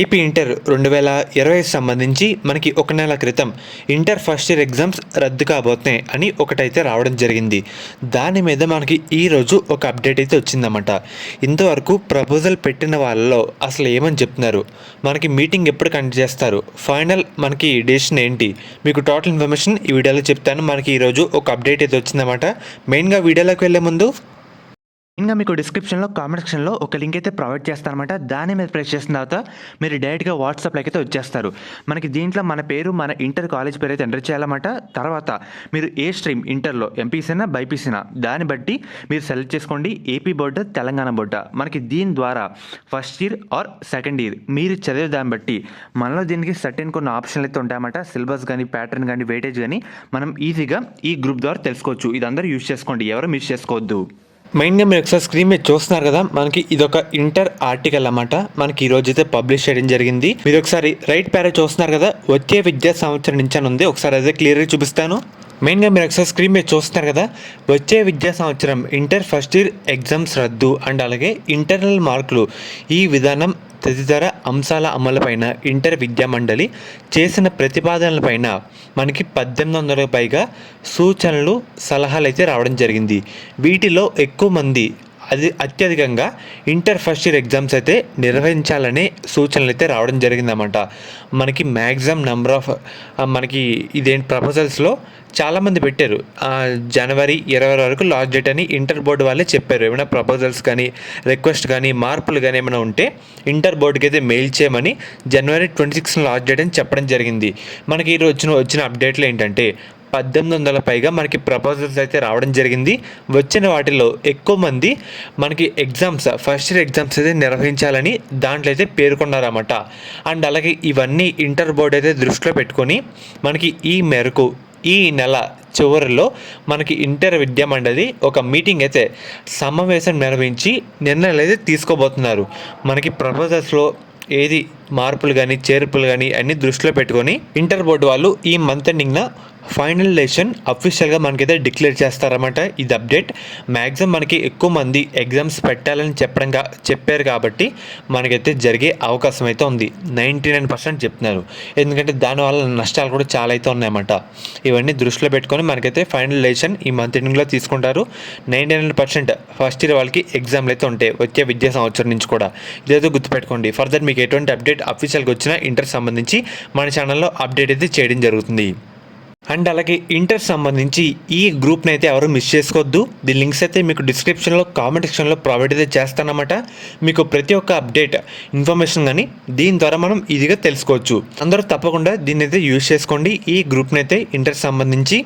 AP inter 2020 సంబంధించి మనకి ఒక నెల క్రితం ఇంటర్ ఫస్ట్ ఇయర్ ఎగ్జామ్స్ రద్దు కాబోతున్నాయి అని ఒకటైతే రావడం జరిగింది. దాని మీద మనకి ఈరోజు ఒక అప్డేట్ అయితే వచ్చిందన్నమాట. ఇంతవరకు ప్రపోజల్ పెట్టిన వాళ్ళలో అసలు ఏమని చెప్తున్నారు, మనకి మీటింగ్ ఎప్పుడు కండక్ట్ చేస్తారు, ఫైనల్ మనకి డెసిషన్ ఏంటి, మీకు టోటల్ ఇన్ఫర్మేషన్ ఈ వీడియోలో చెప్తాను. మనకి ఈరోజు ఒక అప్డేట్ అయితే వచ్చిందన్నమాట. మెయిన్గా వీడియోలోకి వెళ్ళే ముందు ఇంకా మీకు డిస్క్రిప్షన్లో కామెంట్ సెక్షన్లో ఒక లింక్ అయితే ప్రొవైడ్ చేస్తారనమాట. దాని మీద ప్రెస్ చేసిన తర్వాత మీరు డైరెక్ట్గా వాట్సాప్లోకి అయితే వచ్చేస్తారు. మనకి దీంట్లో మన పేరు, మన ఇంటర్ కాలేజ్ పేరు అయితే ఎంటర్ చేయాలన్నమాట. తర్వాత మీరు ఏ స్ట్రీమ్ ఇంటర్లో ఎంపీసీనా బైపీసీనా దాన్ని బట్టి మీరు సెలెక్ట్ చేసుకోండి. AP board, Telangana board. మనకి దీని ద్వారా first year are second year మీరు చదివే దాన్ని బట్టి మనలో దీనికి సర్టెన్ కొన్ని ఆప్షన్లు అయితే ఉంటాయన్నమాట. సిలబస్ కానీ, ప్యాటర్న్ కానీ, వెయిటేజ్ కానీ మనం ఈజీగా ఈ గ్రూప్ ద్వారా తెలుసుకోవచ్చు. ఇది అందరూ యూజ్ చేసుకోండి, ఎవరు మిస్ చేసుకోవద్దు. మెయిన్గా మీరు ఒకసారి స్క్రీన్ మీద చూస్తున్నారు కదా, మనకి ఇదొక ఇంటర్ ఆర్టికల్ అన్నమాట. మనకి ఈ రోజు అయితే పబ్లిష్ చేయడం జరిగింది. మీరు ఒకసారి రైట్ ప్యారా చూస్తున్నారు కదా, వచ్చే విద్యా సంవత్సరం నుంచి అని ఉంది. ఒకసారి అదే క్లియర్గా చూపిస్తాను. మెయిన్గా మీరు ఒకసారి స్క్రీన్ మీద చూస్తున్నారు కదా, వచ్చే విద్యా సంవత్సరం ఇంటర్ ఫస్ట్ ఇయర్ ఎగ్జామ్స్ రద్దు అండ్ అలాగే ఇంటర్నల్ మార్కులు ఈ విధానం తదితర అంశాల అమలుపైన ఇంటర్ విద్యా మండలి చేసిన ప్రతిపాదనలపైన మనకి 1800 పైగా సూచనలు, సలహాలు అయితే రావడం జరిగింది. వీటిలో ఎక్కువ మంది అత్యధికంగా ఇంటర్ ఫస్ట్ ఇయర్ ఎగ్జామ్స్ అయితే నిర్వహించాలనే సూచనలు అయితే రావడం జరిగిందన్నమాట. మనకి మ్యాక్సిమం నెంబర్ ఆఫ్ మనకి ఇదేంటి ప్రపోజల్స్లో చాలామంది పెట్టారు. జనవరి 20 వరకు లాస్ట్ డేట్ అని ఇంటర్ బోర్డు వాళ్ళే చెప్పారు. ఏమైనా ప్రపోజల్స్ కానీ, రిక్వెస్ట్ కానీ, మార్పులు కానీ ఏమైనా ఉంటే ఇంటర్ బోర్డుకి అయితే మెయిల్ చేయమని జనవరి 26 లాస్ట్ డేట్ అని చెప్పడం జరిగింది. మనకి ఈరోజు వచ్చిన అప్డేట్లు ఏంటంటే 1800 పైగా మనకి ప్రపోజల్స్ అయితే రావడం జరిగింది. వచ్చిన వాటిలో ఎక్కువ మంది మనకి ఎగ్జామ్స్, ఫస్ట్ ఇయర్ ఎగ్జామ్స్ అయితే నిర్వహించాలని దాంట్లో అయితే పేర్కొన్నారన్నమాట. అండ్ అలాగే ఇవన్నీ ఇంటర్ బోర్డు అయితే దృష్టిలో పెట్టుకొని మనకి ఈ మేరకు ఈ నెల చివరిలో మనకి ఇంటర్ విద్యా మండలి ఒక మీటింగ్ అయితే సమావేశం నిర్వహించి నిర్ణయాలు అయితే తీసుకోబోతున్నారు. మనకి ప్రపోజల్స్లో ఏది మార్పులు కానీ, చేర్పులు కానీ అన్నీ దృష్టిలో పెట్టుకొని ఇంటర్ బోర్డు వాళ్ళు ఈ మంత్ ఎండింగ్న ఫైనల్ డెసిషన్ అఫీషియల్గా మనకైతే డిక్లేర్ చేస్తారన్నమాట. ఇది అప్డేట్. మ్యాక్సిమం మనకి ఎక్కువ మంది ఎగ్జామ్స్ పెట్టాలని చెప్పారు కాబట్టి మనకైతే జరిగే అవకాశం అయితే ఉంది. 99% చెప్తున్నారు. ఎందుకంటే దానివల్ల నష్టాలు కూడా చాలా అయితే ఉన్నాయన్నమాట. ఇవన్నీ దృష్టిలో పెట్టుకొని మనకైతే ఫైనల్ డెసిషన్ ఈ మంత్ ఎండింగ్లో తీసుకుంటారు. 99% ఫస్ట్ ఇయర్ వాళ్ళకి ఎగ్జామ్లు అయితే ఉంటాయి వచ్చే విద్యా సంవత్సరం నుంచి కూడా. ఇదైతే గుర్తుపెట్టుకోండి. ఫర్దర్ మీకు ఎటువంటి అప్డేట్ అఫీషియల్గా వచ్చినా ఇంటర్ సంబంధించి మన ఛానల్లో అప్డేట్ అయితే చేయడం జరుగుతుంది. అండ్ అలాగే ఇంటర్ సంబంధించి ఈ గ్రూప్ని అయితే ఎవరు మిస్ చేసుకోవద్దు. దీని లింక్స్ అయితే మీకు డిస్క్రిప్షన్లో, కామెంట్ సెక్షన్లో ప్రొవైడ్ అయితే చేస్తానన్నమాట. మీకు ప్రతి ఒక్క అప్డేట్ ఇన్ఫర్మేషన్ కానీ దీని ద్వారా మనం ఈజీగా తెలుసుకోవచ్చు. అందరూ తప్పకుండా దీన్ని అయితే యూజ్ చేసుకోండి, ఈ గ్రూప్ని అయితే ఇంటర్ సంబంధించి.